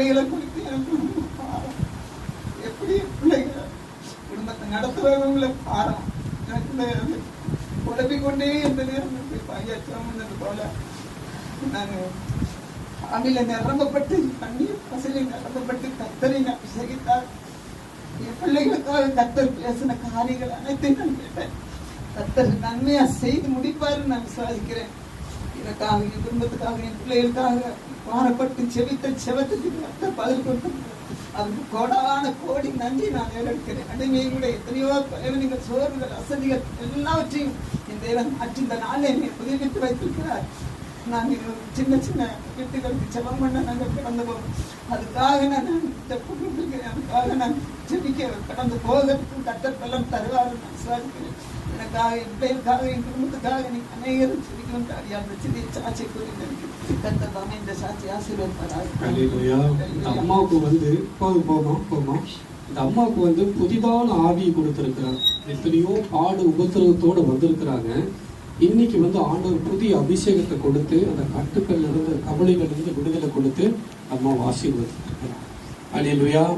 பிள்ளைகளை குறித்து எனக்கு பாரம். எப்படி பிள்ளைகளை குடும்பத்தை நடத்துறவங்களை பாரம். எனக்கு குழப்பிக்கொண்டே எந்த நேரம் பையச்சோம்னது போல நாங்கள் அவில நிரம்பப்பட்டு கண்ணீர் பசலை நிரம்பப்பட்டு கத்தரை நான் விசகித்தார். என் பிள்ளைகளுக்காக கத்தர் பேசின காரியங்கள் அனைத்தையும் நான் கேட்டேன். கத்தர் நன்மையா செய்து முடிப்பாரு நான் விசுவாசிக்கிறேன். எனக்காக, என் குடும்பத்துக்காக, என் பிள்ளைகளுக்காக பாரப்பட்டு செவித்த செவத்துக்கு கத்தர் பதில் கொடுத்து அதுக்கு கோடான கோடி நன்றி நான் ஏறெடுக்கிறேன். அடிமையோட எத்தனையோ நீங்கள் சோர்வுகள் அசதிகள் எல்லாவற்றையும் இந்த தேவன் மாற்றி இந்த நாளை என்னை புதுப்பித்து வைத்திருக்கிறார். நான் சின்ன சின்ன வீட்டுகளுக்கு ஜெபம் பண்ண நாங்கள் கடந்து போவோம். அதுக்காக நான் அதுக்காக நான் ஜெபிக்க கடந்து போவதற்கு கத்தர் பலன் தருவார் நான் விசுவாசிக்கிறேன். எனக்காக, என் பிள்ளைகளுக்காக, என் குடும்பத்துக்காக நீ அநேகரும் ஜெபிக்கணும். அந்த சிறிய சாட்சியை கூறி கத்தர் தாமே இந்த சாட்சி ஆசீர்வதிப்பார். அம்மாவுக்கு போமா இந்த அம்மாவுக்கு புதிதான ஆவியை கொடுத்திருக்கிறார். எத்தனையோ பாடு உபத்திரவத்தோடு வந்திருக்கிறாங்க. இன்னைக்கு ஆண்டவர் புதிய அபிஷேகத்தை கொடுத்து அந்த கட்டுக்கள்ல இருந்து கவலைகள் இருந்து விடுதலை கொடுத்து அம்மா ஆசீர்வதிக்கிறார். அல்லேலூயா.